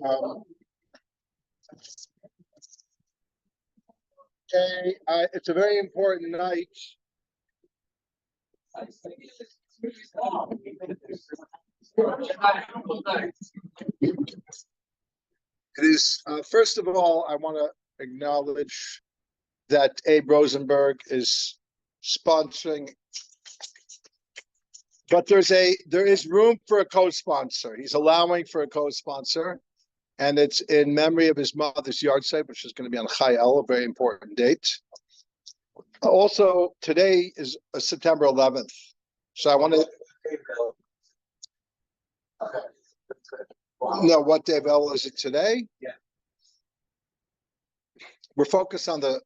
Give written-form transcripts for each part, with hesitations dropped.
Um, okay, it's a very important night. It is, first of all, I want to acknowledge that Abe Rosenberg is sponsoring, but there is room for a co-sponsor. He's allowing for a co-sponsor, and it's in memory of his mother's yahrzeit, which is going to be on Chai El, a very important date. Also, today is September 11th, so I want to know what day of El is it today? Yeah. We're focused on the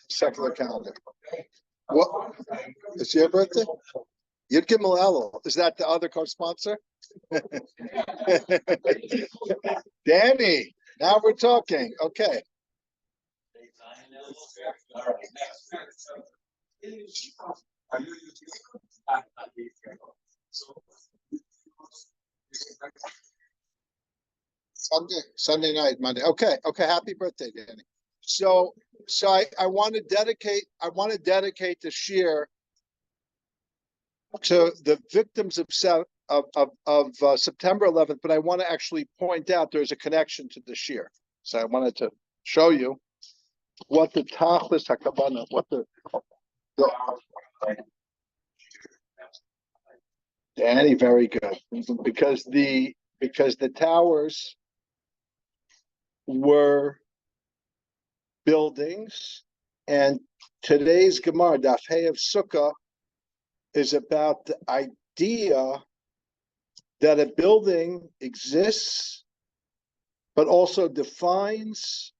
secular calendar. What? It's your birthday? Yud Gimel Elul. Is that the other co-sponsor? Danny, now we're talking. Okay. Sunday night, Monday. Okay. Happy birthday, Danny. So I want to dedicate the shiur to the victims of September 11th, but I want to actually point out there's a connection to the shiur. So I wanted to show you what the tachlis hakavana, what the Danny, very good, because the towers were buildings, and today's Gemara Daf Hey of Sukkah is about the idea that a building exists, but also defines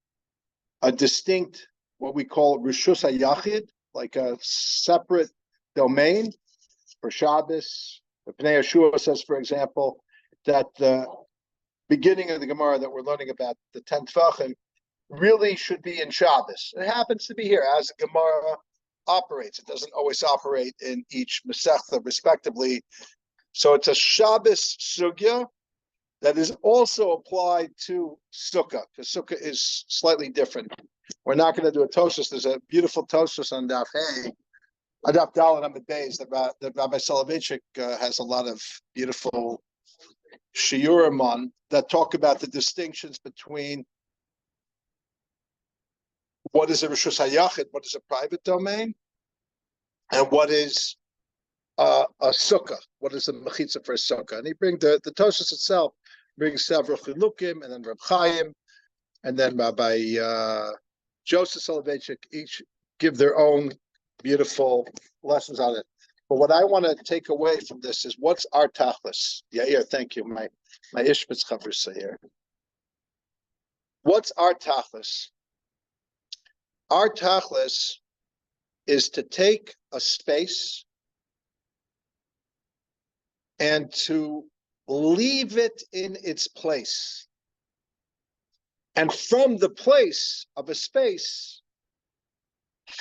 a distinct, what we call Rishus HaYachid, like a separate domain for Shabbos. The Pnei Yeshua says, for example, that the beginning of the Gemara that we're learning about, the 10 Tvachim, really should be in Shabbos. It happens to be here as the Gemara operates. It doesn't always operate in each Masechta respectively. So it's a Shabbos sugya that is also applied to Sukkah, because Sukkah is slightly different. We're not going to do a Tosfos. There's a beautiful Tosfos on Daf Hey, Daf Daled Amud Beis, that Rabbi Soloveitchik has a lot of beautiful shiurim on that talk about the distinctions between what is a Rishus HaYachid, what is a private domain, and what is a Sukkah, what is a Mechitza for a Sukkah. And he brings the Tosfos itself brings several chilukim, and then Reb Chaim, and then Rabbi Joseph Soloveitchik, each give their own beautiful lessons on it. But what I want to take away from this is, what's our tachlis? Yair, thank you. My Ishmitz chavrusa here. What's our tachlis? Our tachlis is to take a space and to leave it in its place. And from the place of a space,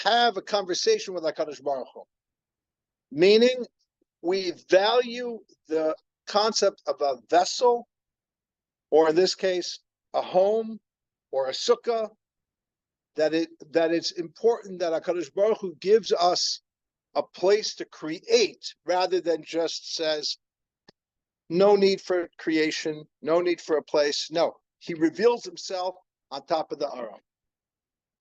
have a conversation with HaKadosh Baruch Hu. Meaning, we value the concept of a vessel, or in this case, a home or a sukkah, that it's important that HaKadosh Baruch Hu gives us a place to create, rather than just says, no need for creation, no need for a place. No, he reveals himself on top of the Aron.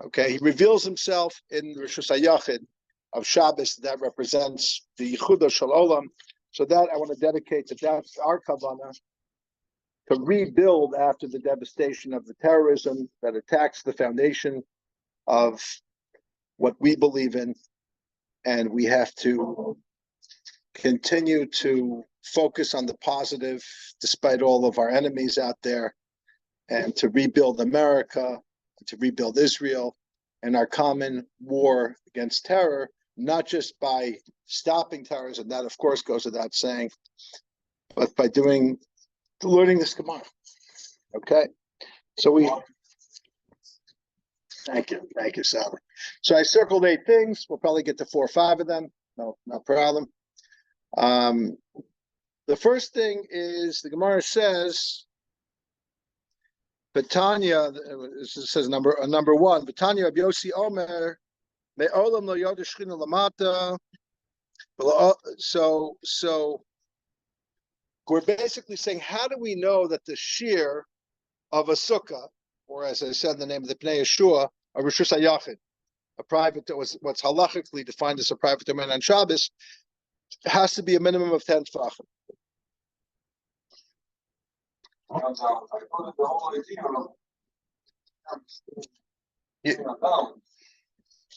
Okay, he reveals himself in Rishus HaYachid of Shabbos that represents the Yichuda Shel Olam. So that I want to dedicate to that's our kavanah, to rebuild after the devastation of the terrorism that attacks the foundation of what we believe in, and we have to continue to focus on the positive despite all of our enemies out there, and to rebuild America, to rebuild Israel, and our common war against terror, not just by stopping terrorism, that of course goes without saying, but by learning this Gemara. Okay, so thank you, Sally. So I circled 8 things. We'll probably get to 4 or 5 of them. No problem. The first thing is, the Gemara says Betanya, it says number one. Betanya Rabbi Yossi Omer me'olam lo yod Shechina lamata. So we're basically saying, how do we know that the shear of a sukkah, or as I said in the name of the Pnei Yeshua, a rishus hayachid, a private, what's halachically defined as a private domain on Shabbos, has to be a minimum of 10 tefachim.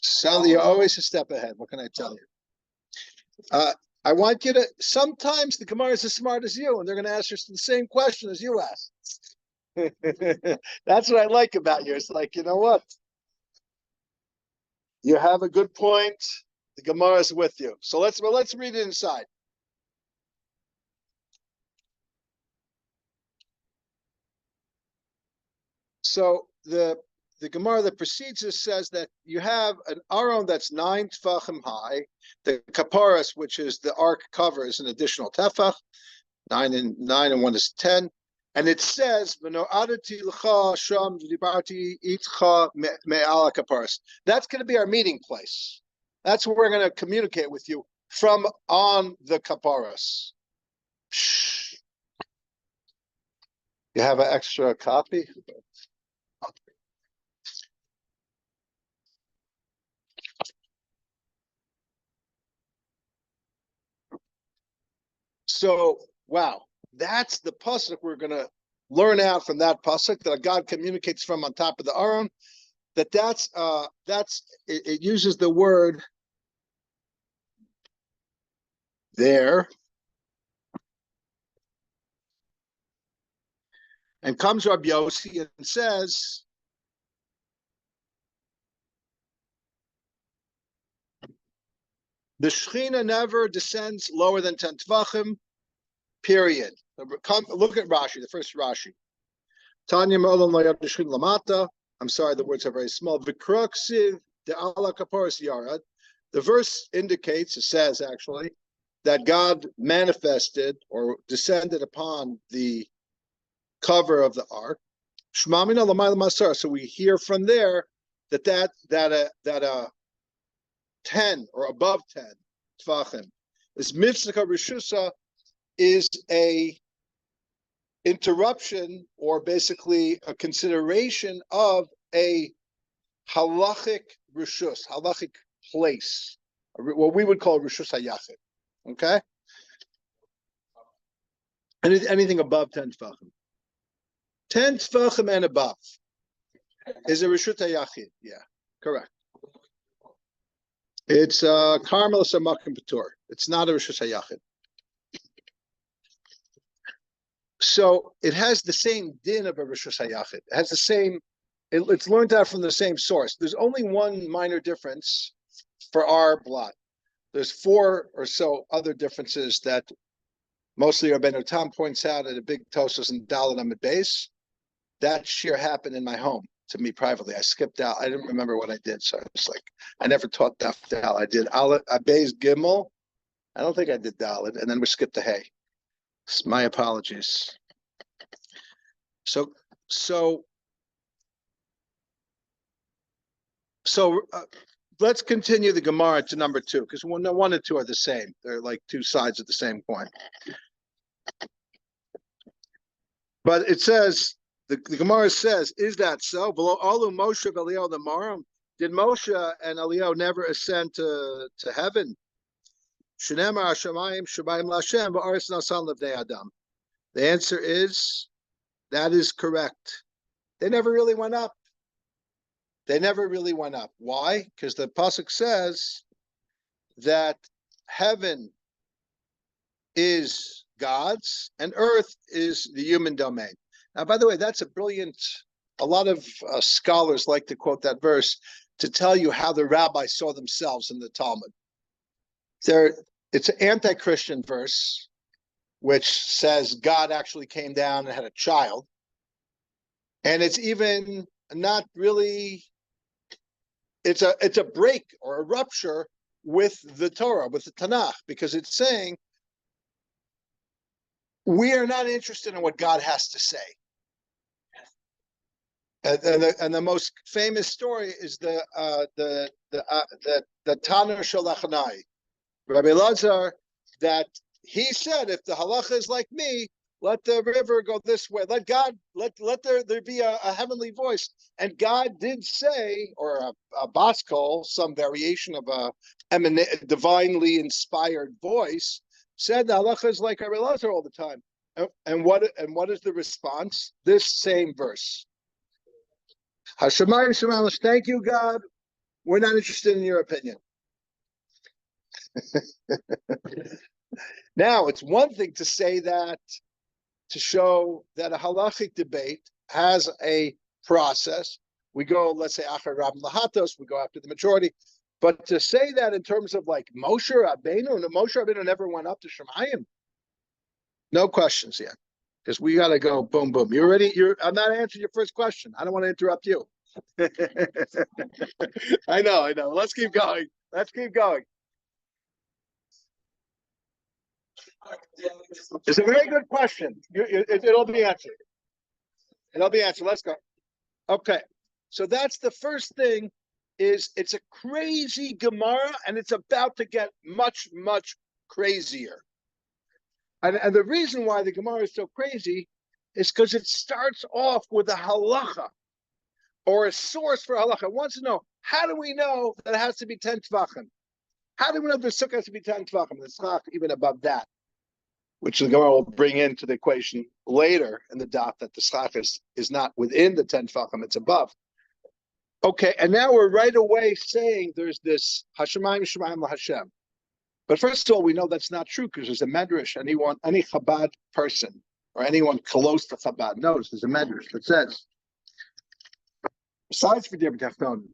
Sally, you're always a step ahead. What can I tell you? I want you to, sometimes the Gemara is as smart as you, and they're going to ask you the same question as you asked. That's what I like about you. It's like, you know what? You have a good point. The Gemara is with you. So let's read it inside. So the Gemara that precedes this says that you have an aron that's 9 tefachim high. The kaparas, which is the ark cover, is an additional tefach. 9 and 1 is 10. And it says, that's going to be our meeting place. That's where we're going to communicate with you from on the kaparas. You have an extra copy? So, wow, that's the pasuk we're going to learn out from that pasuk that God communicates from on top of the aron. It uses the word there, and comes Rabbi Yossi and says, the Shechina never descends lower than 10 tvachim, period. Look at Rashi, the first Rashi. Tanya me'olam lo yad Shechina lamata. I'm sorry, the words are very small. V'kruksiv de ala kaparas yarad. The verse indicates, it says actually, that God manifested or descended upon the cover of the ark. Shmamina l'mayla masar. So we hear from there that 10 or above 10 tefachim is mitzvah rishusa, is a interruption or basically a consideration of a halachic rishus, halachic place, what we would call rishus hayachid. Okay, and anything above 10 tefachim, 10 tefachim and above is a rishus hayachid. Yeah, correct. It's Carmel Samakim Patur. It's not a Rishus Hayachid. So it has the same din of a Rishus Hayachid. It has the same, it's learned out from the same source. There's only one minor difference for our blot. There's 4 or so other differences that mostly Rabbeinu Tam points out at a big Tosas and Dalet Amid base. That sheer happened in my home. To me privately, I skipped out. I didn't remember what I did, so I was like, I never taught Daf Dal. I did Abayz Gimel. I don't think I did Dalet, and then we skipped the Hay. My apologies. So let's continue the Gemara to number 2, because 1 and 2 are the same. They're like 2 sides of the same coin. But it says, the Gemara says, is that so? Did Moshe and Eliyahu never ascend to heaven? The answer is, that is correct. They never really went up. Why? Because the pasuk says that heaven is God's and earth is the human domain. Now, by the way, that's a lot of scholars like to quote that verse to tell you how the rabbis saw themselves in the Talmud. It's an anti-Christian verse, which says God actually came down and had a child. And it's even not really, it's a break or a rupture with the Torah, with the Tanakh, because it's saying, we are not interested in what God has to say. And the most famous story is the Tanur Shalachanai, Rabbi Lazar, that he said, if the halacha is like me, let the river go this way. Let God, let there be a heavenly voice. And God did say, or a baskol, some variation of a divinely inspired voice, said the halacha is like Rabbi Lazar all the time. And what is the response? This same verse. Hashemayim Shemaim, thank you, God. We're not interested in your opinion. Now, it's one thing to say that, to show that a halachic debate has a process. We go, let's say, Achar Rab Lahatos, we go after the majority. But to say that in terms of like Moshe Rabbeinu, and Moshe Rabbeinu never went up to Shemayim, no questions yet. Because we got to go boom, boom. I'm not answering your first question. I don't want to interrupt you. I know. Let's keep going. It's a very good question. It'll be answered. Let's go. Okay. So that's the first thing, is it's a crazy Gemara, and it's about to get much, much crazier. And the reason why the Gemara is so crazy is because it starts off with a halacha, or a source for halacha. It wants to know, how do we know that it has to be 10 tvachim? How do we know the sukkah has to be 10 tvachim? It's not even above that, which the Gemara will bring into the equation later in the daf, that the schach is not within the 10 tvachim, it's above. Okay, and now we're right away saying there's this Hashemayim Shemayim LaHashem. But first of all, we know that's not true, because there's a medrash. Any Chabad person, or anyone close to Chabad knows there's a medrash that says, besides for Tefnon,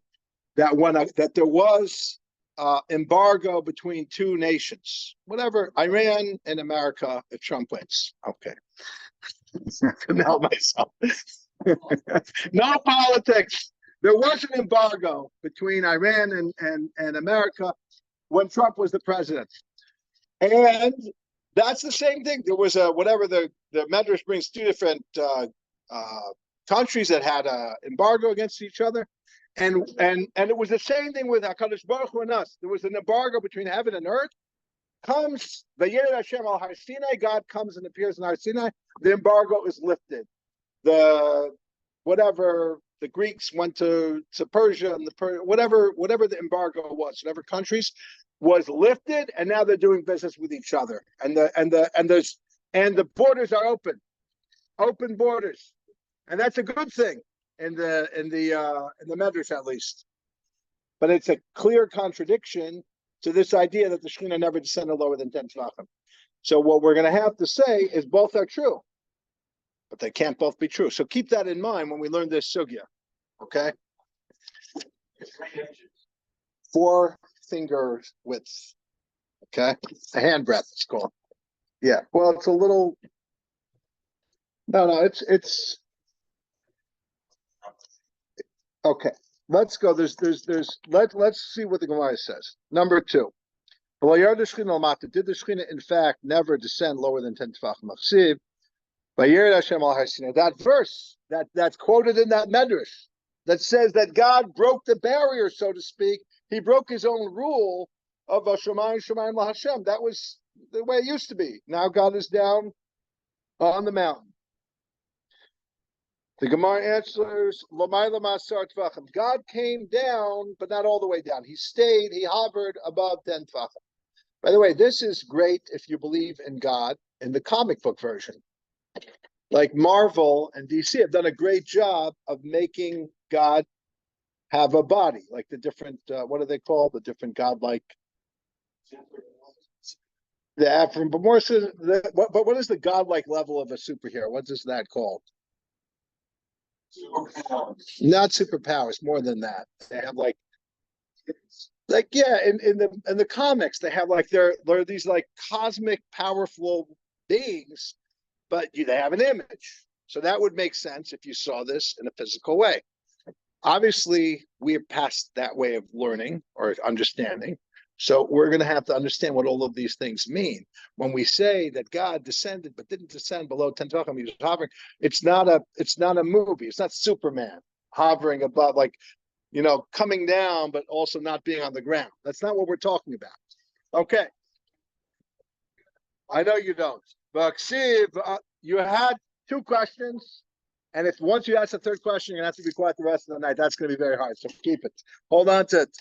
that there was embargo between two nations, whatever, Iran and America, if Trump wins. Okay. Now myself. No politics. There was an embargo between Iran and America when Trump was the president. And that's the same thing. There was whatever the Medrash brings, two different countries that had an embargo against each other. And it was the same thing with HaKadosh Baruch Hu and us. There was an embargo between heaven and earth. Comes Vayered Hashem al Har Sinai, God comes and appears in Har Sinai, the embargo is lifted. The Greeks went to Persia, and whatever the embargo was, whatever countries was lifted, and now they're doing business with each other. And the borders are open borders. And that's a good thing in the Medrash, at least. But it's a clear contradiction to this idea that the Shechina never descended lower than 10 tvachim. So what we're going to have to say is both are true, but they can't both be true. So keep that in mind when we learn this sugya, okay? 4 finger width, okay? A hand breadth, it's called. Yeah, well, it's a little. No, it's. Okay, let's go. Let's see what the Gemara says. Number 2. Did the Shechina in fact never descend lower than 10 tefachim? That verse that's quoted in that medrash that says that God broke the barrier, so to speak. He broke his own rule of Hashemayim Shemayim LaHashem. That was the way it used to be. Now God is down on the mountain. The Gemara answers, God came down, but not all the way down. He hovered above 10 tvachim. By the way, this is great if you believe in God in the comic book version. Like Marvel and DC have done a great job of making God have a body, like the different, what are they called? The different godlike. But what is the godlike level of a superhero? What is that called? Superpowers. Not superpowers, more than that. They have in the comics, they have they're these cosmic powerful beings, but they have an image. So that would make sense if you saw this in a physical way. Obviously, we are past that way of learning or understanding. So we're going to have to understand what all of these things mean. When we say that God descended but didn't descend below 10 tvachim, he was hovering, it's not a movie. It's not Superman. hovering above, like, coming down, but also not being on the ground. That's not what we're talking about. Okay. I know you don't. But you had two questions. And if once you ask the third question, you're going to have to be quiet the rest of the night. That's going to be very hard. So keep it. Hold on to it.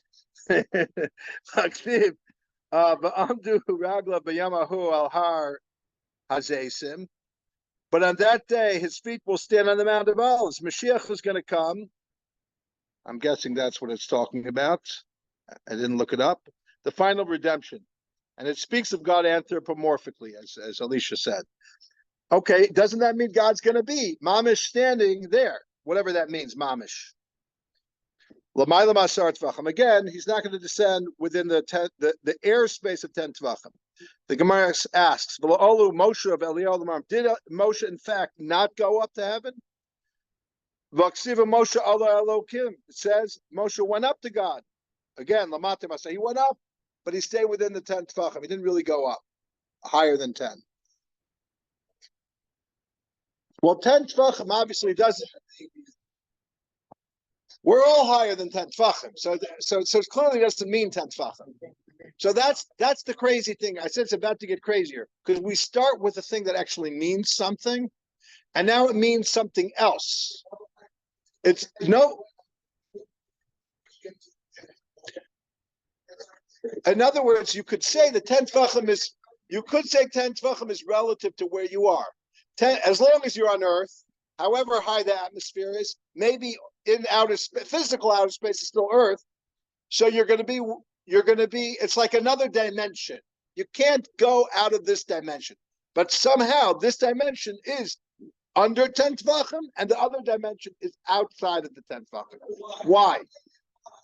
But on that day, his feet will stand on the Mount of Olives. Mashiach is going to come. I'm guessing that's what it's talking about. I didn't look it up. The final redemption. And it speaks of God anthropomorphically, as Alicia said. Okay, doesn't that mean God's going to be mamish standing there? Whatever that means, mamish. Again, he's not going to descend within the airspace of 10 tvachim. The Gemara asks, did Moshe in fact not go up to heaven? It says Moshe went up to God. Again, he went up, but he stayed within the 10 tvachim. He didn't really go up higher than 10. Well, 10 tvachim obviously doesn't. We're all higher than 10 tvachim, so it clearly doesn't mean 10 tvachim. So that's the crazy thing. I said it's about to get crazier because we start with a thing that actually means something, and now it means something else. It's no. In other words, you could say the 10 tvachim is. You could say 10 tvachim is relative to where you are. 10, as long as you're on Earth, however high the atmosphere is, maybe in physical outer space is still Earth. So you're going to be. It's like another dimension. You can't go out of this dimension, but somehow this dimension is under 10 tvachim, and the other dimension is outside of the 10 tvachim. Why?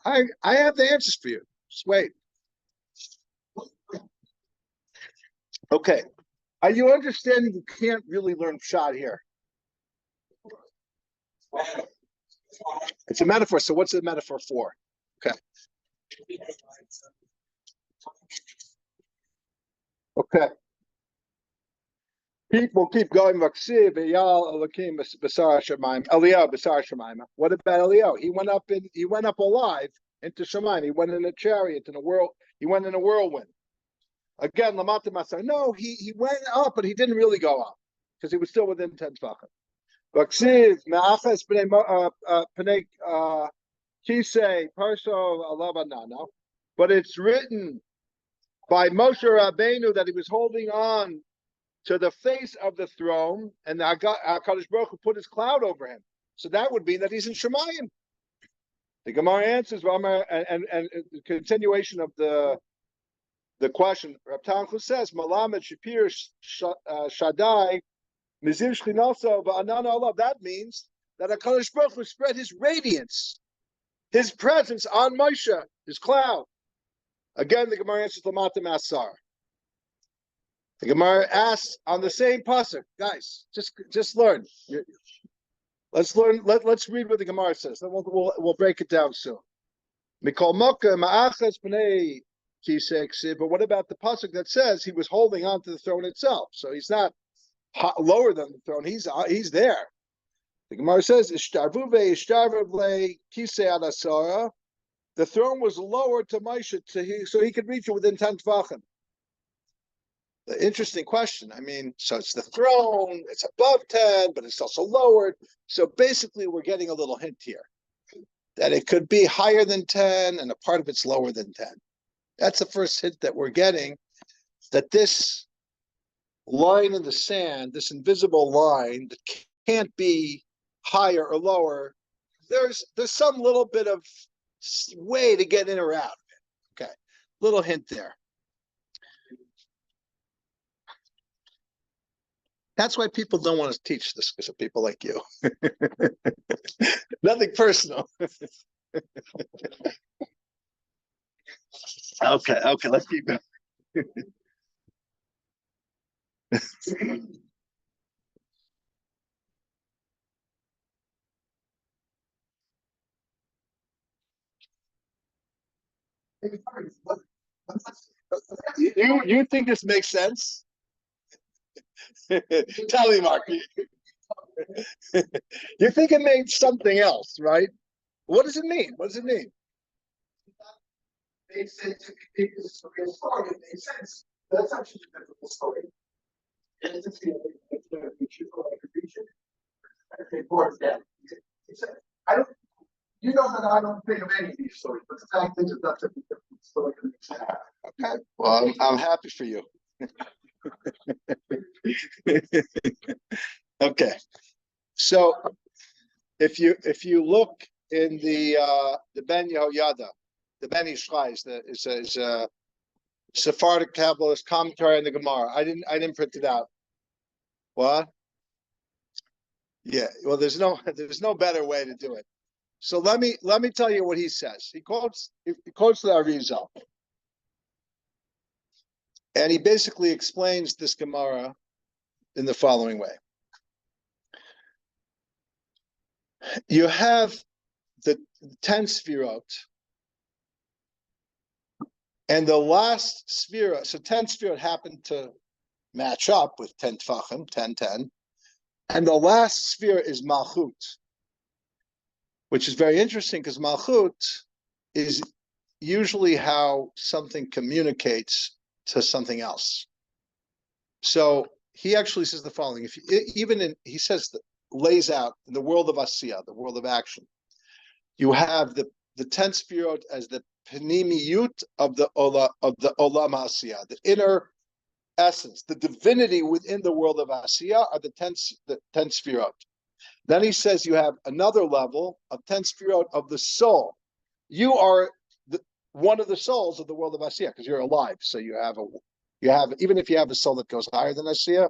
I have the answers for you. Just wait. Okay. Are you understanding you can't really learn pshat here? It's a metaphor. So what's the metaphor for? Okay. Okay. People keep going. What about Eliyahu? He went up alive into Shemaim. He went in a chariot in a world. He went in a whirlwind. Again, Lamata Masar. No, he went up, but he didn't really go up because he was still within 10 tvachim. But it's written by Moshe Rabbeinu that he was holding on to the face of the throne, and HaKadosh Baruch Hu put his cloud over him. So that would mean that he's in Shemayim. The Gemara answers, and the continuation of the question, Rab Tanchu says, Malamed Shapir Shaddai, Mizim Shchinoso, Ba'anan Allah. That means that HaKadosh Baruch Hu spread his radiance, his presence on Moshe, his cloud. Again, the Gemara answers, Lamata Masar. The Gemara asks on the same pasuk, guys, just learn. Let's learn. Let's read what the Gemara says. Then we'll break it down soon. Mikol Moka Ma'achas B'nei Kisei. But what about the pasuk that says he was holding on to the throne itself? So he's not lower than the throne. He's there. The Gemara says Ishtarvu ve'ishtarvu Kisei Adasara. The throne was lowered to Moshe so he could reach it within 10 tvachim. The interesting question. I mean, so it's the throne, it's above 10, but it's also lowered. So basically, we're getting a little hint here that it could be higher than 10 and a part of it's lower than 10. That's the first hint that we're getting, that this line in the sand, this invisible line that can't be higher or lower, there's some little bit of way to get in or out of it. Okay, little hint there. That's why people don't want to teach this, because of people like you. Nothing personal. Okay, let's keep going. You think this makes sense? Tell me, Mark. You think it made something else, right? What does it mean? What does it mean? They said to make this a real story, it made sense. That's actually a difficult story. And it's a feeling that we should go like a region. They brought it down. He said, I don't, you know that I don't think of any of these stories, but the fact is that's a difficult story to make sense. Okay. Well, I'm happy for you. Okay. So if you look in the Ben Yehoyada, the Ben Yishai is a Sephardic Kabbalist commentary on the Gemara. I didn't print it out. What? Yeah. Well, there's no better way to do it. So let me tell you what he says. He quotes the Arizal, and he basically explains this Gemara in the following way. You have the 10 Sfirot, and the last Sfira, so 10 Sfirot happened to match up with 10 Tfachim, 10, and the last Sfira is Malchut, which is very interesting because Malchut is usually how something communicates to something else. So he actually says the following: he says that lays out in the world of Asiya, the world of action, you have the 10 Sfirot as the Panimiyut of the Olam Asiya, the inner essence, the divinity within the world of Asiya are the 10 Sfirot. Then he says you have another level of 10 Sfirot of the soul. You are one of the souls of the world of Asiya because you're alive. So you have even if you have a soul that goes higher than Asiya,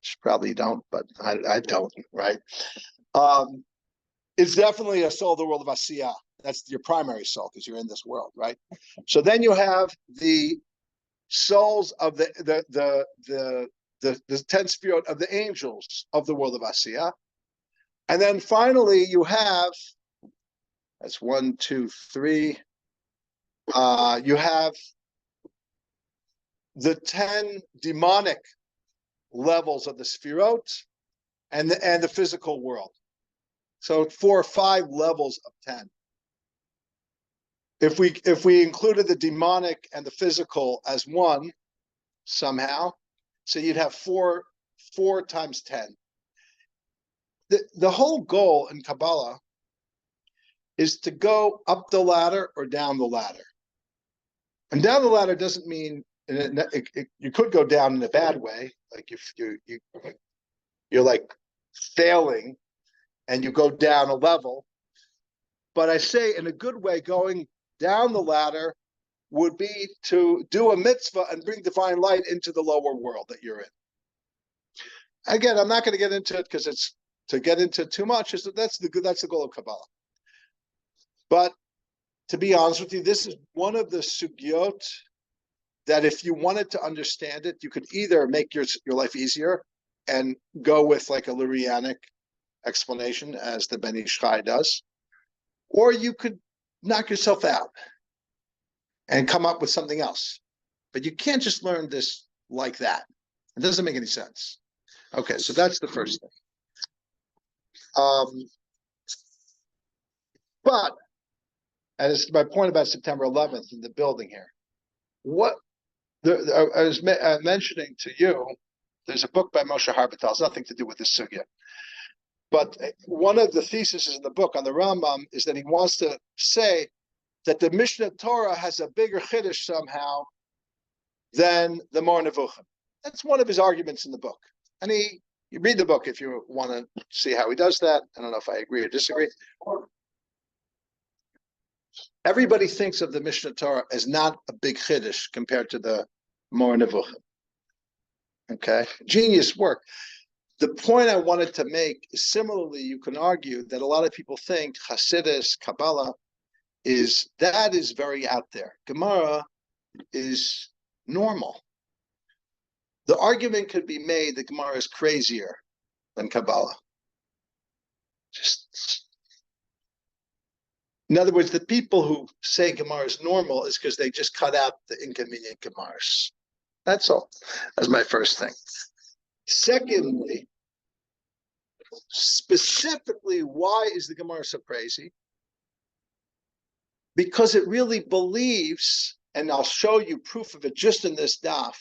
which probably you don't, but I don't, right? It's definitely a soul of the world of Asiya. That's your primary soul because you're in this world, right? So then you have the souls of the 10 Sfirot of the angels of the world of Asiya. And then finally you have, that's 1, 2, 3. You have the 10 demonic levels of the Sfirot and the physical world. So 4 or 5 levels of 10. If we included the demonic and the physical as one somehow, so you'd have 4 times 10. The whole goal in Kabbalah is to go up the ladder or down the ladder. And down the ladder doesn't mean you could go down in a bad way, like if you're like failing and you go down a level. But I say in a good way, going down the ladder would be to do a mitzvah and bring divine light into the lower world that you're in. Again, I'm not going to get into it because it's to get into too much. That's the goal of Kabbalah. But to be honest with you, this is one of the sugyot that if you wanted to understand it, you could either make your life easier and go with like a Lurianic explanation as the Ben Ishchai does, or you could knock yourself out and come up with something else. But you can't just learn this like that. It doesn't make any sense. Okay, so that's the first thing. But as my point about September 11th in the building here, I was mentioning to you, there's a book by Moshe Harbatel. It's nothing to do with this sugya. But one of the theses in the book on the Rambam is that he wants to say that the Mishnah Torah has a bigger chiddush somehow than the Mor Nevuchim. That's one of his arguments in the book. And you read the book if you want to see how he does that. I don't know if I agree or disagree. Everybody thinks of the Mishnah Torah as not a big chiddush compared to the Mor Nevuchim. Okay, genius work. The point I wanted to make is similarly, you can argue that a lot of people think Hasidus, Kabbalah is very out there. Gemara is normal. The argument could be made that Gemara is crazier than Kabbalah. In other words, the people who say Gemara is normal is because they just cut out the inconvenient Gemaras. That's all. That's my first thing. Secondly, specifically, why is the Gemara so crazy? because it really believes, and I'll show you proof of it just in this daf,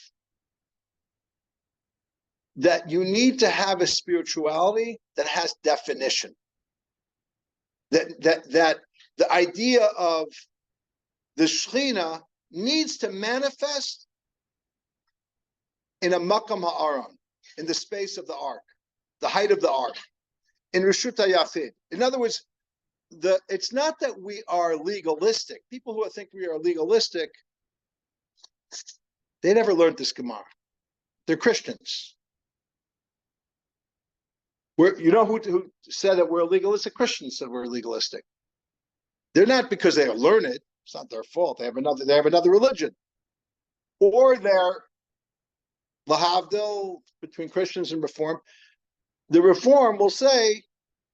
that you need to have a spirituality that has definition. That the idea of the Shechina needs to manifest in a makam ha'aron, in the space of the ark, the height of the ark, in Reshut HaYachid. In other words, it's not that we are legalistic. People who think we are legalistic, they never learned this Gemara. They're Christians. You know who said that we're legalistic? Christians said we're legalistic. They're not because they are learned. It's not their fault. They have another religion, or they're lahavdil between Christians and Reform. The Reform will say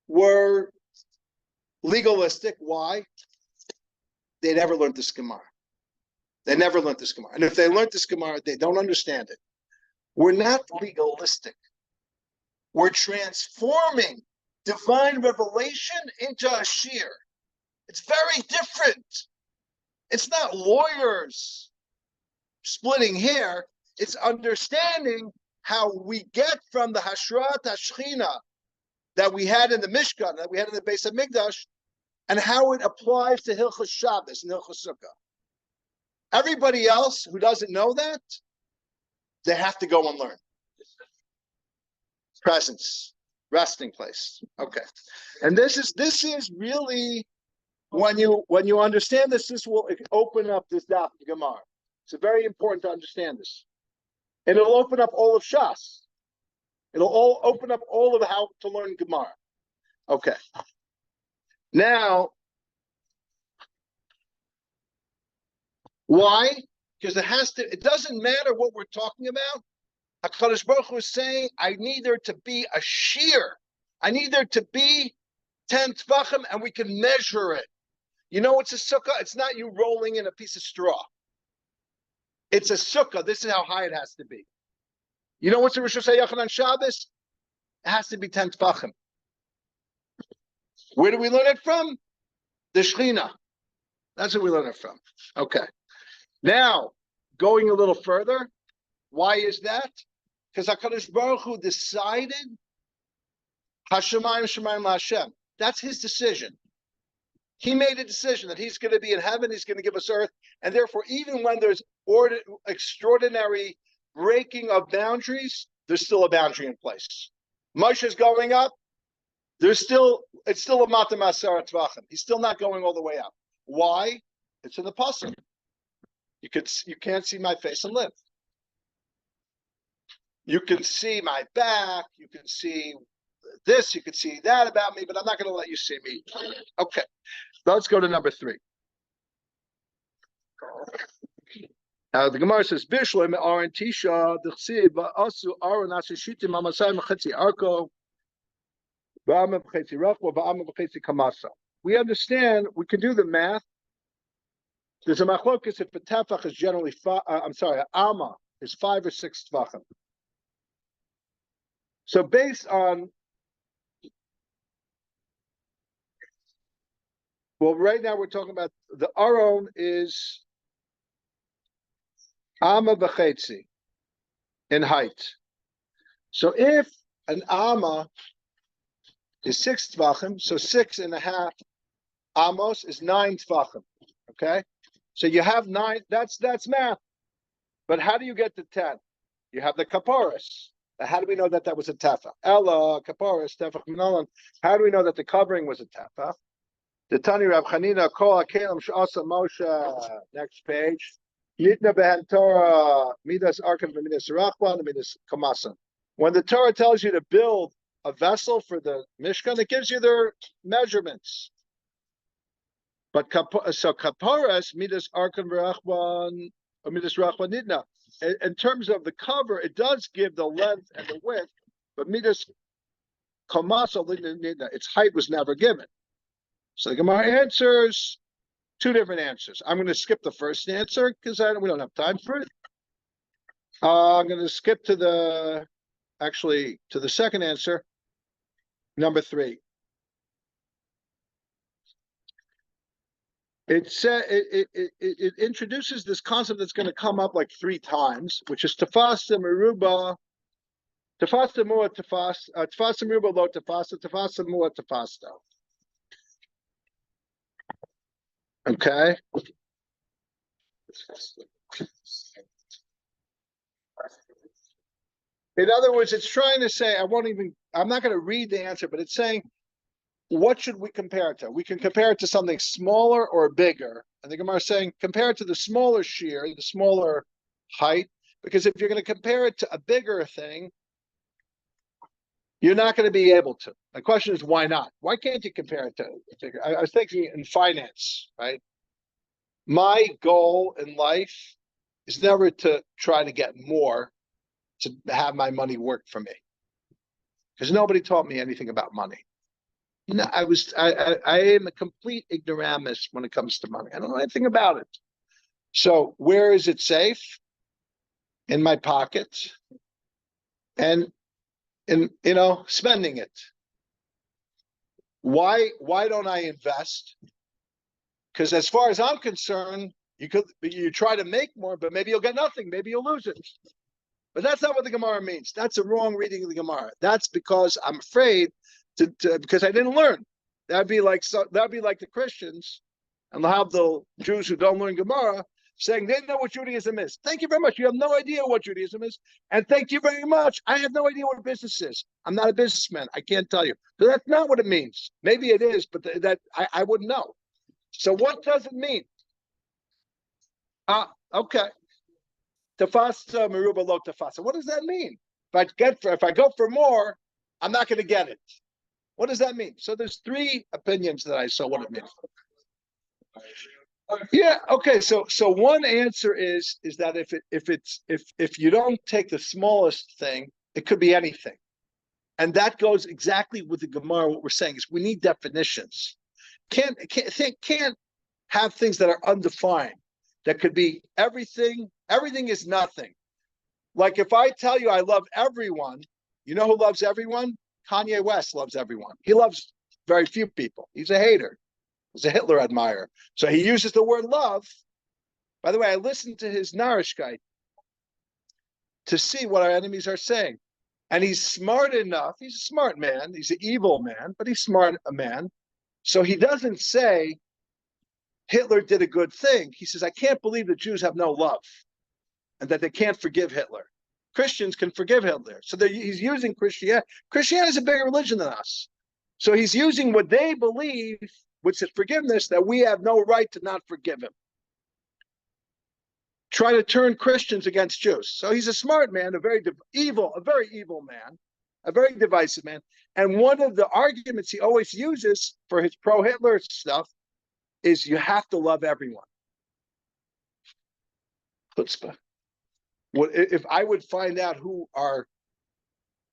we're legalistic. Why? They never learned this Gemara. They never learned this Gemara, and if they learned this Gemara, they don't understand it. We're not legalistic. We're transforming divine revelation into a sheer. It's very different. It's not lawyers splitting hair. It's understanding how we get from the Hashrat HaShechina that we had in the Mishkan, that we had in the Beis HaMikdash, and how it applies to Hilchos Shabbos and Hilchos Sukkah. Everybody else who doesn't know that, they have to go and learn. Presence, resting place. Okay, and this is really when you understand this will open up this daf Gemara. It's very important to understand this, and it'll open up all of Shas. It'll all open up all of how to learn Gemara. Okay, now why? Because it doesn't matter what we're talking about. HaKadosh Baruch Hu is saying, I need there to be a shear. I need there to be 10 tvachim, and we can measure it. You know what's a sukkah? It's not you rolling in a piece of straw. It's a sukkah. This is how high it has to be. You know what's a Rosh Hashanah on Shabbos? It has to be 10 tvachim. Where do we learn it from? The Shechina. That's where we learn it from. Okay. Now, going a little further, why is that? Because HaKadosh Baruch Hu decided Hashemayim Shemayim LaHashem. That's his decision. He made a decision that he's going to be in heaven, he's going to give us earth, and therefore, even when there's extraordinary breaking of boundaries, there's still a boundary in place. Moshe's going up, it's still a Matam Asara Tvachim. He's still not going all the way up. Why? It's in the pasuk. You can't see my face and live. You can see my back, you can see this, you can see that about me, but I'm not going to let you see me. Okay, let's go to number 3. The Gemara says, Bishloim Aron Tisha, D'chsiv Asu Aron Asishitim Amasai Mechetzi Arko, V'ama B'chetzi Rachwa, V'ama B'chetzi Kamasa. We understand, we can do the math. There's a machlokas if a tefach is generally Alma is 5 or 6 tvachim. So based on, well, right now we're talking about the Aron is Amma B'chetzi in height. So if an Amma is 6 tvachim, so 6.5 Amos is 9 tvachim. Okay, so you have 9. That's math. But how do you get to 10? You have the kaparis. How do we know that was a tefa? Ella kaparis tefach minalan. How do we know that the covering was a tefa? The Tani Rav Chanina kol hakelim she'asa Moshe. Next page. Nitna behen Torah midas arkan v'midas rachban v'midas kamasan. When the Torah tells you to build a vessel for the Mishkan, it gives you their measurements. But so kaparas midas arkan v'rachban or midas rachban nitna. In terms of the cover, it does give the length and the width, but midas kamasa nitna, its height was never given. So the Gemara answers 2 different answers. I'm going to skip the first answer because we don't have time for it. I'm going to skip to the second answer, number 3. It introduces this concept that's going to come up like 3 times, which is tafasa meruba, tafasa mua tafasa meruba lo tafasa mua tafasta. Okay. In other words, it's trying to say, I'm not going to read the answer, but it's saying, what should we compare it to? We can compare it to something smaller or bigger. And the Gemara is saying, compare it to the smaller shear, the smaller height, because if you're going to compare it to a bigger thing, you're not going to be able to. The question is, why not? Why can't you compare it to a bigger? I was thinking in finance, right? My goal in life is never to try to get more to have my money work for me, because nobody taught me anything about money. No, I am a complete ignoramus when it comes to money. I don't know anything about it. So where is it safe? In my pocket, and spending it. Why don't I invest? Because as far as I'm concerned, you try to make more, but maybe you'll get nothing. Maybe you'll lose it. But that's not what the Gemara means. That's a wrong reading of the Gemara. That's because I'm afraid because I didn't learn. That'd be like the Christians and the Jews who don't learn Gemara saying they know what Judaism is. Thank you very much. You have no idea what Judaism is, and thank you very much. I have no idea what business is. I'm not a businessman. I can't tell you. So that's not what it means. Maybe it is, but I wouldn't know. So what does it mean? Okay. Tafasa meruba lo tafasa. What does that mean? If I go for more, I'm not going to get it. What does that mean? So there's 3 opinions that I saw what it means. Yeah. Okay. So one answer is that if you don't take the smallest thing, it could be anything, and that goes exactly with the Gemara. What we're saying is we need definitions. Can't have things that are undefined. That could be everything. Everything is nothing. Like if I tell you I love everyone, you know who loves everyone? Kanye West loves everyone. He loves very few people. He's a hater. He's a Hitler admirer. So he uses the word love. By the way, I listened to his Narishkeit to see what our enemies are saying. And he's smart enough. He's a smart man. He's an evil man, but he's smart a man. So he doesn't say Hitler did a good thing. He says, I can't believe that Jews have no love and that they can't forgive Hitler. Christians can forgive Hitler. So he's using Christianity. Christianity is a bigger religion than us. So he's using what they believe, which is forgiveness, that we have no right to not forgive him. Try to turn Christians against Jews. So he's a smart man, a very evil man, a very divisive man. And one of the arguments he always uses for his pro-Hitler stuff is you have to love everyone. Chutzpah. If I would find out who are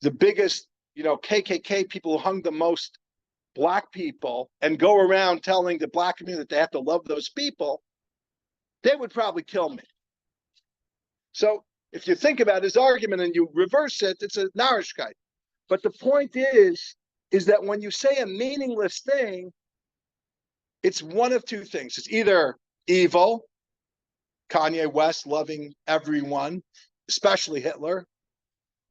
the biggest, KKK people who hung the most black people and go around telling the black community that they have to love those people, they would probably kill me. So if you think about his argument and you reverse it, it's a Narishkeit. But the point is that when you say a meaningless thing, it's one of 2 things. It's either evil, Kanye West loving everyone, especially Hitler,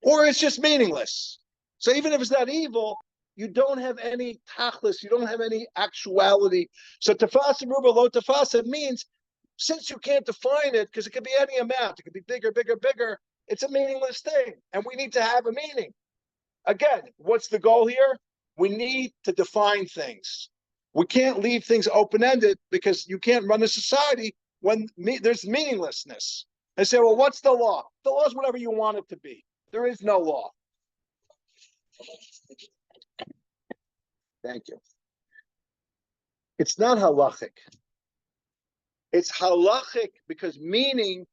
or it's just meaningless. So even if it's not evil, you don't have any tachlis, you don't have any actuality. So tafasa meruba lo tafasa means, since you can't define it, because it could be any amount, it could be bigger, it's a meaningless thing, and we need to have a meaning. Again, what's the goal here? We need to define things. We can't leave things open-ended, because you can't run a society when there's meaninglessness. I say, well, what's the law? The law is whatever you want it to be. There is no law. Thank you. It's not halachic. It's halachic because meaning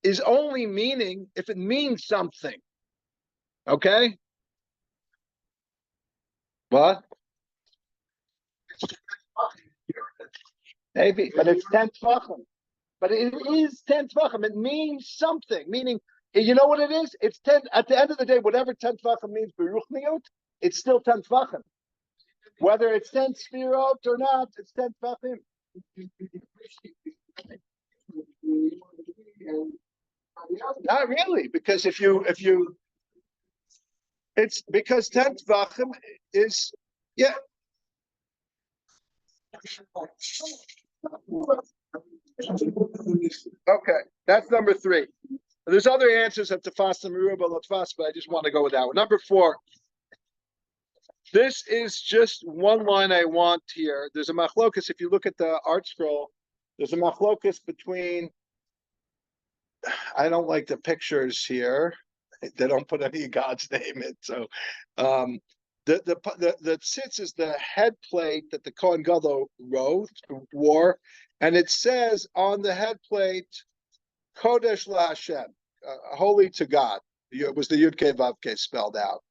is only meaning if it means something. Okay? What? Maybe, but it's 10 tvachim. But it is 10 tvachim. It means something. Meaning, you know what it is? It's 10. At the end of the day, whatever 10 tvachim means, beruchniut, it's still 10 tvachim. Whether it's 10 sfirot or not, it's 10 tvachim. Not really, because it's because 10 tvachim is, yeah. Okay, that's number 3. There's other answers at Tefas and Meruba Latfas, but I just want to go with that one. Number 4. This is just one line I want here. There's a machlokus. If you look at the art scroll, there's a machlokus between. I don't like the pictures here. They don't put any God's name in. So, the tzitz is the head plate that the Kohen Gadol wore, and it says on the head plate, Kodesh LaHashem, holy to God. It was the Yud Kei Vav Kei spelled out.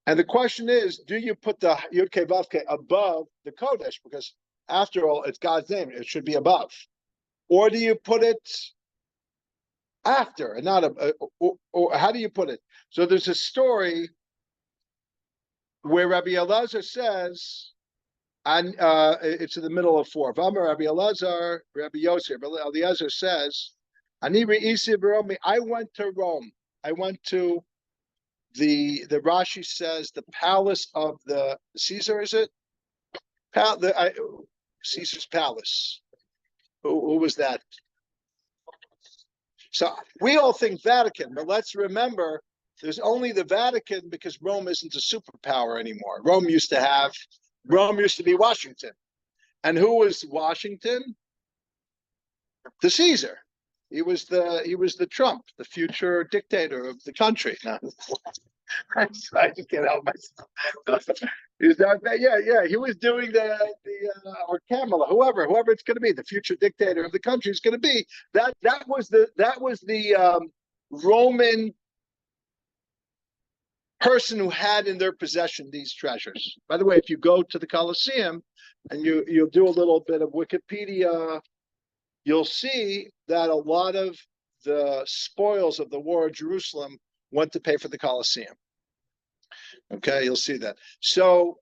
And the question is, do you put the Yud Kei Vav Kei above the Kodesh? Because after all, it's God's name. It should be above. Or do you put it after and not or how do you put it? So there's a story where Rabbi Elazar says, and it's in the middle of 4. V'amar Rabbi Elazar, Rabbi Yosef, Rabbi Eliezer says, Ani re'isi b'Romi. I went to Rome. I went to the Rashi says the palace of the Caesar, is it? Caesar's palace. Who was that? So we all think Vatican, but let's remember there's only the Vatican because Rome isn't a superpower anymore. Rome used to be Washington. And who was Washington? The Caesar. He was the Trump, the future dictator of the country. No. I just can't help myself. He's not that, yeah. He was doing the or Kamala, whoever it's going to be, the future dictator of the country is going to be. That was the Roman person who had in their possession these treasures. By the way, if you go to the Colosseum and you'll do a little bit of Wikipedia, you'll see that a lot of the spoils of the war of Jerusalem went to pay for the Colosseum. Okay, you'll see that. So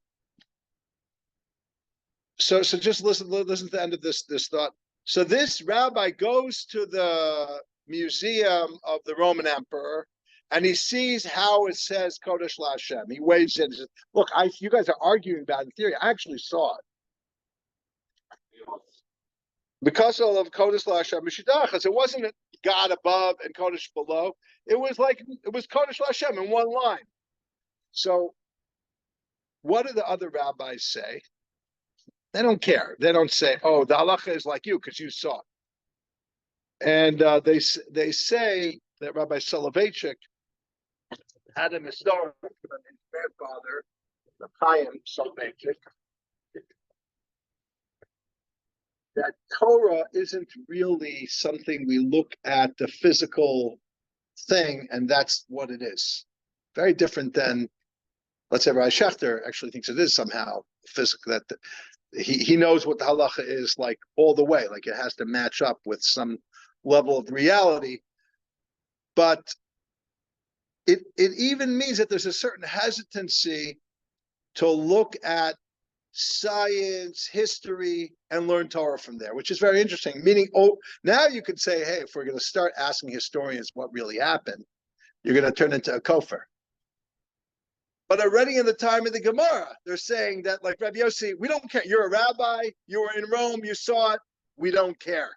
just listen to the end of this thought. So this rabbi goes to the museum of the Roman emperor, and he sees how it says Kodesh LaHashem. He weighs in and says, look, you guys are arguing about the theory. I actually saw it. Because of Kodesh LaHashem Mishidachas, it wasn't God above and Kodesh below. It was Kodesh LaHashem in one line. So what do the other rabbis say? They don't care. They don't say, oh, the halacha is like you because you saw it. And they say that Rabbi Soloveitchik had a historic from his grandfather, the Chaim Soloveitchik, that Torah isn't really something we look at the physical thing, and that's what it is. Very different than, let's say, Rabbi Schechter actually thinks it is somehow physical, that he knows what the halacha is like all the way, like it has to match up with some level of reality. But it even means that there's a certain hesitancy to look at science, history, and learn Torah from there, which is very interesting. Meaning, now you could say, hey, if we're going to start asking historians what really happened, you're going to turn into a kofar. But already in the time of the Gemara, they're saying that, like Rabbi Yossi, we don't care. You're a rabbi, you were in Rome, you saw it, we don't care.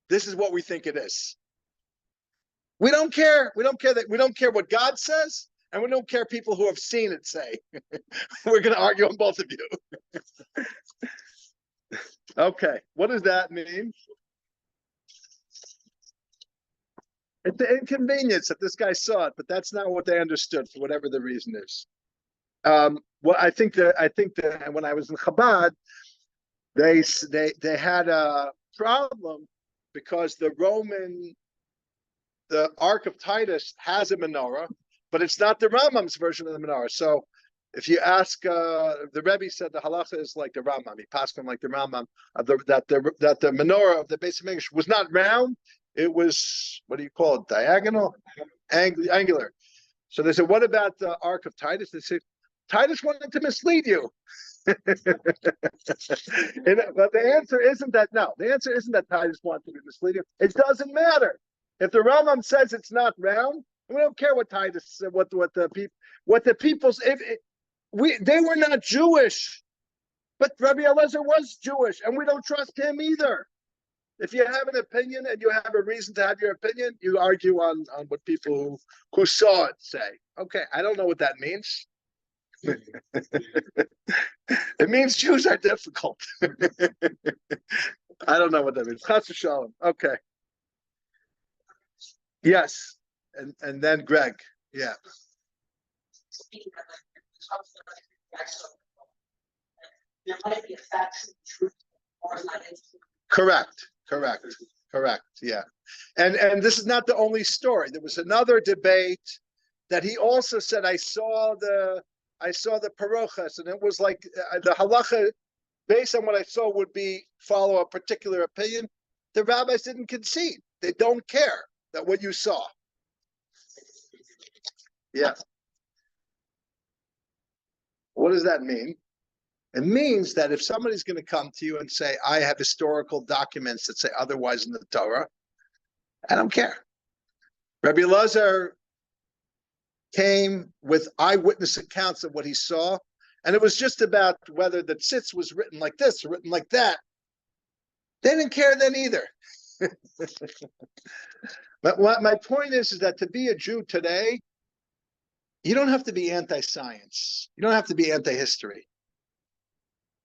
This is what we think it is. We don't care. We don't care what God says, and we don't care people who have seen it say. We're going to argue on both of you. Okay, what does that mean? It's an inconvenience that this guy saw it, but that's not what they understood for whatever the reason is. Well, I think that when I was in Chabad, they had a problem because the Ark of Titus has a menorah, but it's not the Rambam's version of the menorah. So if you ask, the Rebbe said the halacha is like the Rambam. He passed him like the Rambam, that the menorah of the Beis Hamikdash was not round. It was, what do you call it? Diagonal? Angular. So they said, what about the Ark of Titus? They said, Titus wanted to mislead you. But the answer isn't that. No, the answer isn't that Titus wanted to mislead you. It doesn't matter if the Rambam says it's not round. We don't care what Titus said. What the people's they were not Jewish, but Rabbi Eliezer was Jewish, and we don't trust him either. If you have an opinion and you have a reason to have your opinion, you argue on what people who saw it say. Okay, I don't know what that means. It means Jews are difficult. I don't know what that means. Chas v'shalom. Okay. Yes, and then Greg. Yeah. There might be a fact of truth or not. Correct. Yeah, and this is not the only story. There was another debate that he also said, I saw the parochas, and it was like the halacha based on what I saw would be follow a particular opinion. The rabbis didn't concede. They don't care that what you saw. Yeah. What does that mean? It means that if somebody's going to come to you and say, I have historical documents that say otherwise in the Torah, I don't care. Rabbi Eliezer came with eyewitness accounts of what he saw, and it was just about whether the tzitz was written like this or written like that. They didn't care then either. But what my point is that to be a Jew today, you don't have to be anti-science. You don't have to be anti-history.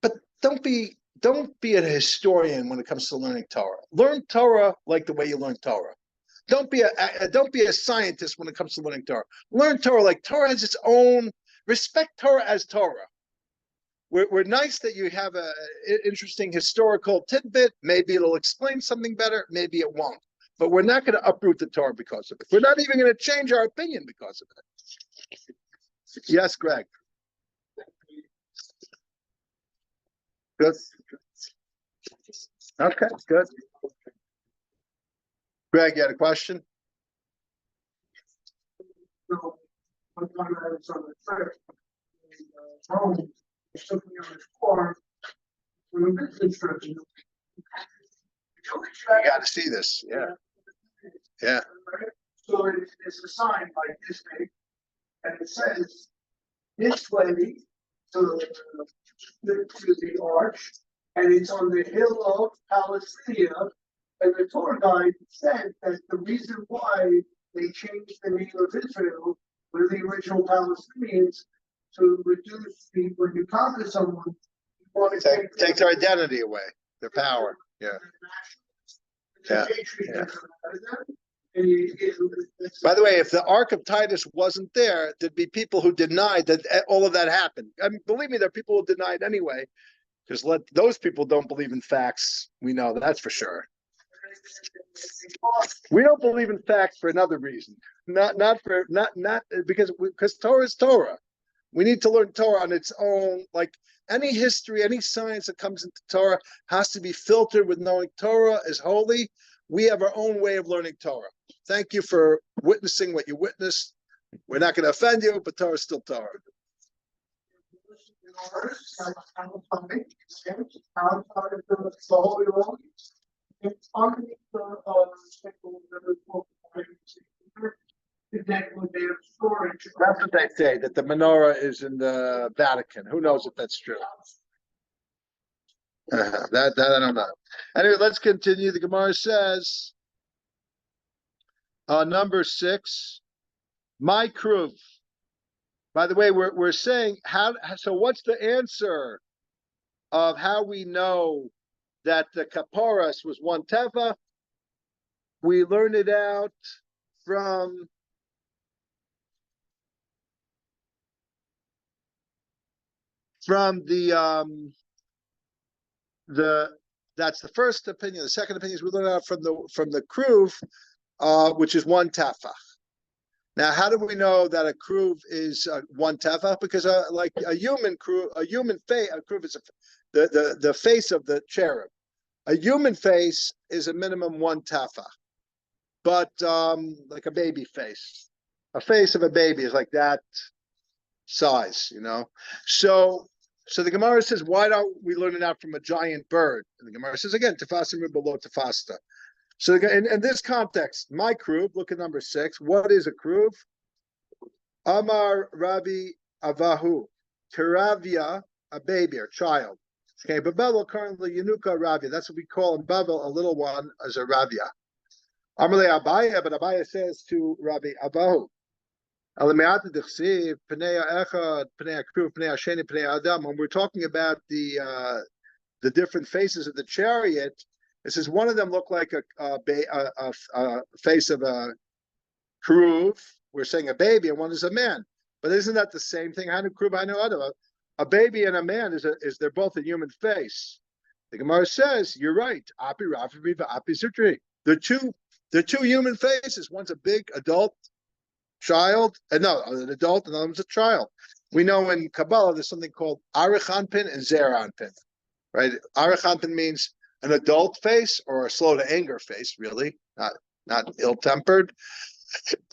But don't be a historian when it comes to learning Torah. Learn Torah like the way you learn Torah. Don't be a scientist when it comes to learning Torah. Learn Torah like Torah has its own. Respect Torah as Torah. We're nice that you have an interesting historical tidbit. Maybe it'll explain something better. Maybe it won't. But we're not going to uproot the Torah because of it. We're not even going to change our opinion because of it. Yes, Greg. Good. Okay, good. Greg, you had a question? So, one time I was on the trip in Rome, he took me on his car for a business trip. You got to see this. Yeah. Yeah. So it's a sign like this big, and it says this way to the arch, and it's on the hill of Palestine. And the tour guide said that the reason why they changed the name of Israel were the original Palestinians to reduce when you conquer someone, you want to take their identity away, their power. Yeah. Yeah. Yeah. By the way, if the Ark of Titus wasn't there, there'd be people who denied that all of that happened. I mean, believe me, there are people who deny it anyway, because those people don't believe in facts. We know that's for sure. We don't believe in facts for another reason, not because Torah is Torah. We need to learn Torah on its own. Like any history, any science that comes into Torah has to be filtered with knowing Torah is holy. We have our own way of learning Torah. Thank you for witnessing what you witnessed. We're not going to offend you, but Torah is still Torah. That's what they say, that the menorah is in the Vatican. Who knows if that's true? That I don't know. Anyway, let's continue. The Gemara says, number 6, my keruv. By the way, we're saying so what's the answer of how we know that the kaparas was one teva? We learned it out from that's the first opinion. The second opinion is we learn out from the keruv, which is one tefach. Now, how do we know that a keruv is one tefach? Because like a human face, a keruv is the face of the cherub. A human face is a minimum one tefach, but like a baby face, a face of a baby is like that size, So the Gemara says, why don't we learn it out from a giant bird? And the Gemara says again, tefasim below tefasta. So in this context, my keruv, look at number 6. What is a keruv? Amar Rabbi Avahu, Teravia, a baby or child. Okay, Babel currently Yanuka Ravia. That's what we call in Babel a little one as a Ravia. Amarle Abaya, but Abaya says to Rabbi Avahu, when we're talking about the different faces of the chariot, it says one of them looked like a face of a keruv. We're saying a baby, and one is a man. But isn't that the same thing? A baby and a man is they're both a human face. The Gemara says you're right. They're two human faces. One's a big adult child, an adult, and another one's a child. We know in Kabbalah there's something called Arich Anpin and Zer Anpin, right? Arich Anpin means an adult face or a slow to anger face, really, not ill-tempered.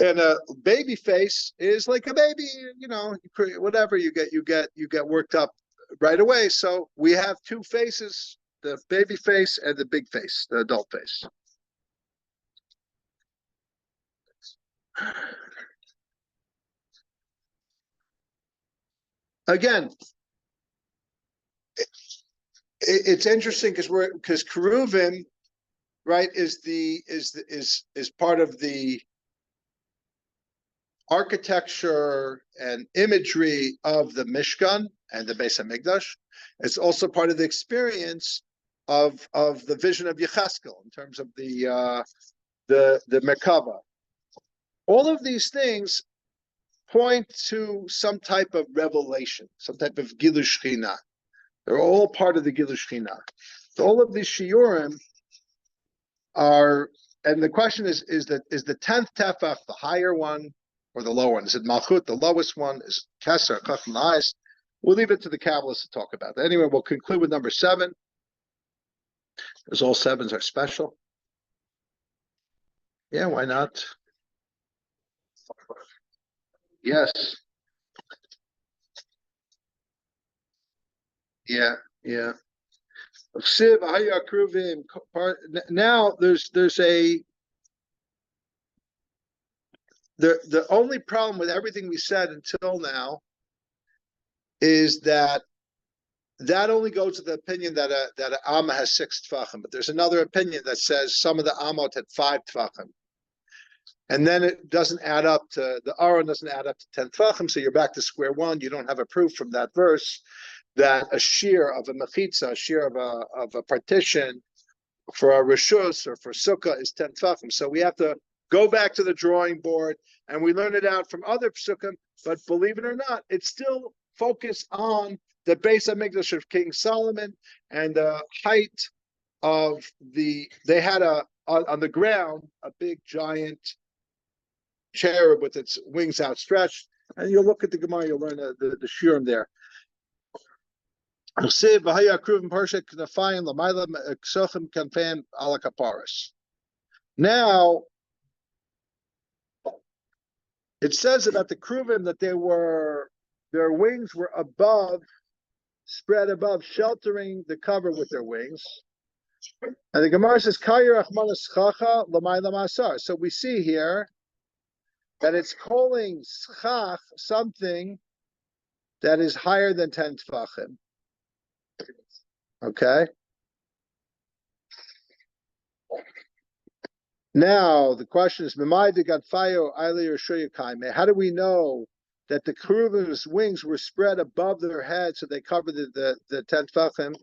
And a baby face is like a baby, whatever you get worked up right away. So we have two faces: the baby face and the big face, the adult face. Again, it's interesting because keruvim, right, is part of the architecture and imagery of the Mishkan and the Beis Hamikdash. It's also part of the experience of the vision of Yecheskel in terms of the Merkava. All of these things point to some type of revelation, some type of Gilu Shechina. They're all part of the Gilu Shechina. So all of these shiurim are, and the question is the 10th tefach the higher one or the lower one? Is it Malchut, the lowest one? Is Keser, Chacham, the highest? We'll leave it to the Kabbalists to talk about that. Anyway, we'll conclude with number 7. Because all 7s are special. Yeah, why not? Yes. Yeah. Now there's the only problem with everything we said until now is that only goes to the opinion that an Amma has 6 tefachim, but there's another opinion that says some of the Ammot had 5 tefachim. And then it doesn't add up to, the Aron doesn't add up to 10 tefachim, so you're back to square one. You don't have a proof from that verse that a shear of a mechitza, a shear of a partition for a rishus or for sukkah is 10 tefachim. So we have to go back to the drawing board, and we learn it out from other psukim, but believe it or not, it's still focused on the Beis Hamikdash of King Solomon and the height of they had on the ground, a big giant cherub with its wings outstretched, and you'll look at the Gemara, you'll learn the shurim there. Now, it says about the keruvim that their wings were spread above, sheltering the cover with their wings. And the Gemara says, so we see here that it's calling schach something that is higher than 10 tefachim. Okay. Now the question is, how do we know that the keruvim's wings were spread above their head so they covered the 10 tefachim?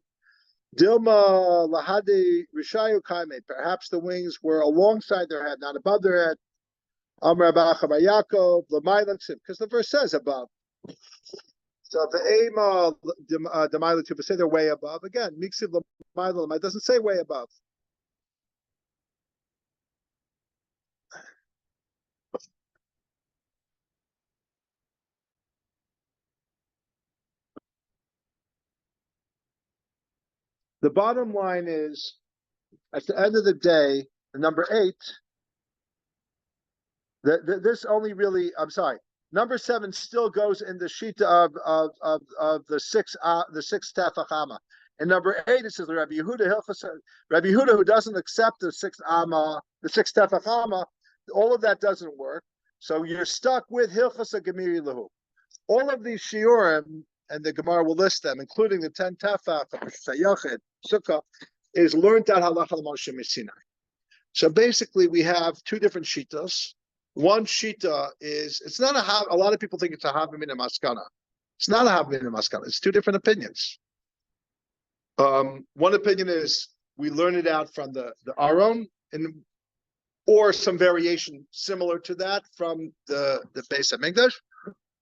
Dilma lahadi rishayu kaime. Perhaps the wings were alongside their head, not above their head. Amar Yaakov l'maylatzim, because the verse says above. So the Demaila say they're way above. Again, Miksiv l'maylatzim, it doesn't say way above. The bottom line is, at the end of the day, the number 8, this only really, I'm sorry, Number 7 still goes in the shita of the six tefachama. And number 8, it says Rabbi Yehuda, who doesn't accept the six tefachama, all of that doesn't work. So you're stuck with hilchas gemiri lahu. All of these shiurim, and the Gemara will list them, including the 10 tefach, Yochid, Sukkah, is learned out halacha l'Moshe Sinai. So basically, we have 2 different shitas. One shita is, it's not a lot of people think it's a havamina maskana. It's not a havamina maskana. It's 2 different opinions. One opinion is we learn it out from the Aron, or some variation similar to that from the Beis HaMikdash,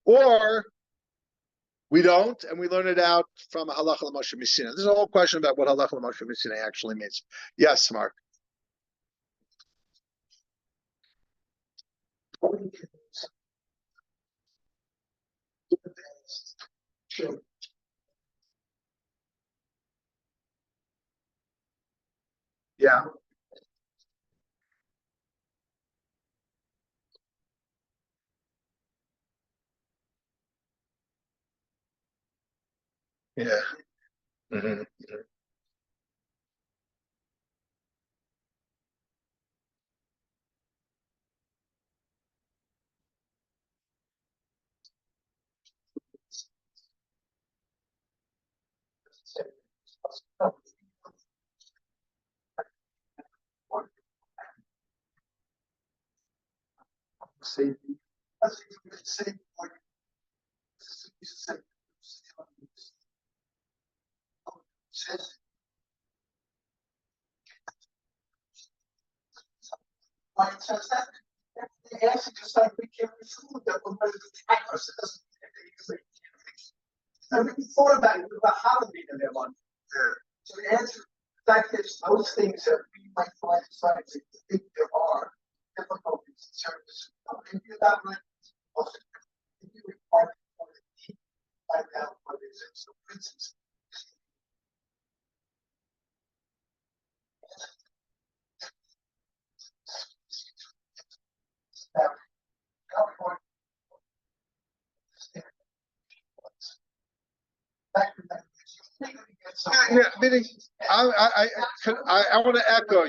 or we don't, and we learn it out from halacha l'Moshe Sinai. There's a whole question about what halacha l'Moshe Sinai actually means. Yes, Mark. Yeah. Yeah. Mm-hmm. See, let's say, why it says that? They ask just like we carry food that will attack us. It doesn't I mean, thought about it, about holiday in their life. So the answer, the fact is, those things that we might find inside, to think there are difficulties in service. Maybe that might also be required for the need to find out what it is. So, for instance, now, California, Yeah, meaning I want to echo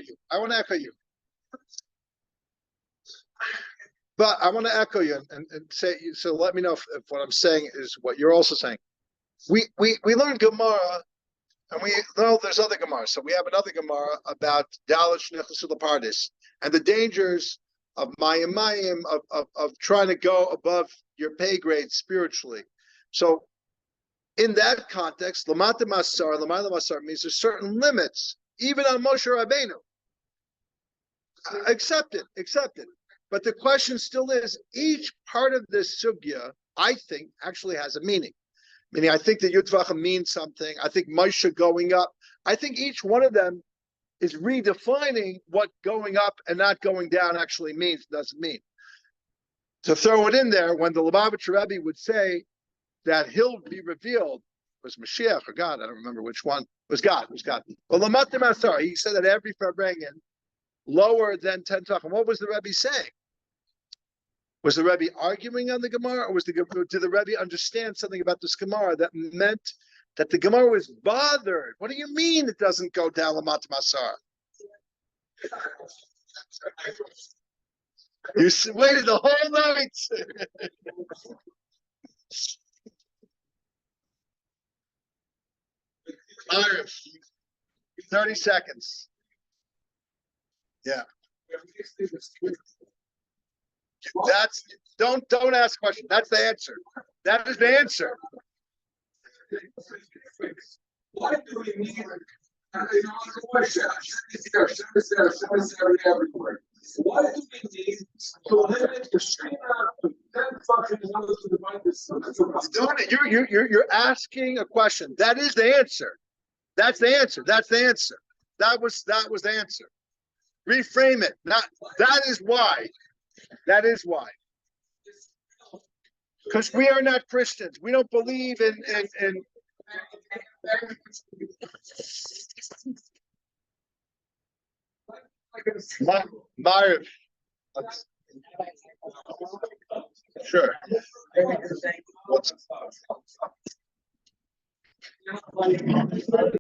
you. But I want to echo you and say, so let me know if what I'm saying is what you're also saying. We learned Gemara, and we know there's other Gemara. So we have another Gemara about Dalish Nechasul Pardis and the dangers of Mayim, of trying to go above your pay grade spiritually. So in that context, Lamata Masar means there's certain limits, even on Moshe Rabbeinu. Accept it. But the question still is, each part of this sugya, I think, actually has a meaning. Meaning, I think that Yudvacha means something. I think Moshe going up. I think each one of them is redefining what going up and not going down actually means, doesn't mean. To throw it in there, when the Lubavitcher Rebbe would say that he'll be revealed, was Mashiach or God, I don't remember which one, it was God. Well, Lamat Masar, he said that every Farbrengen lower than 10 Tachim. What was the Rebbe saying? Was the Rebbe arguing on the Gemara, or did the Rebbe understand something about this Gemara that meant that the Gemara was bothered? What do you mean it doesn't go down Lamat Masar? You waited the whole night. 30 seconds. Yeah. That's don't ask questions. That's the answer. That is the answer. Why do we need everywhere? Why do we need to limit the Shechina 10 functions in order to divide this? You're asking a question. That is the answer. That's the answer. That was the answer. Reframe it. That is why. Because we are not Christians. We don't believe in Mariv. Sure. What's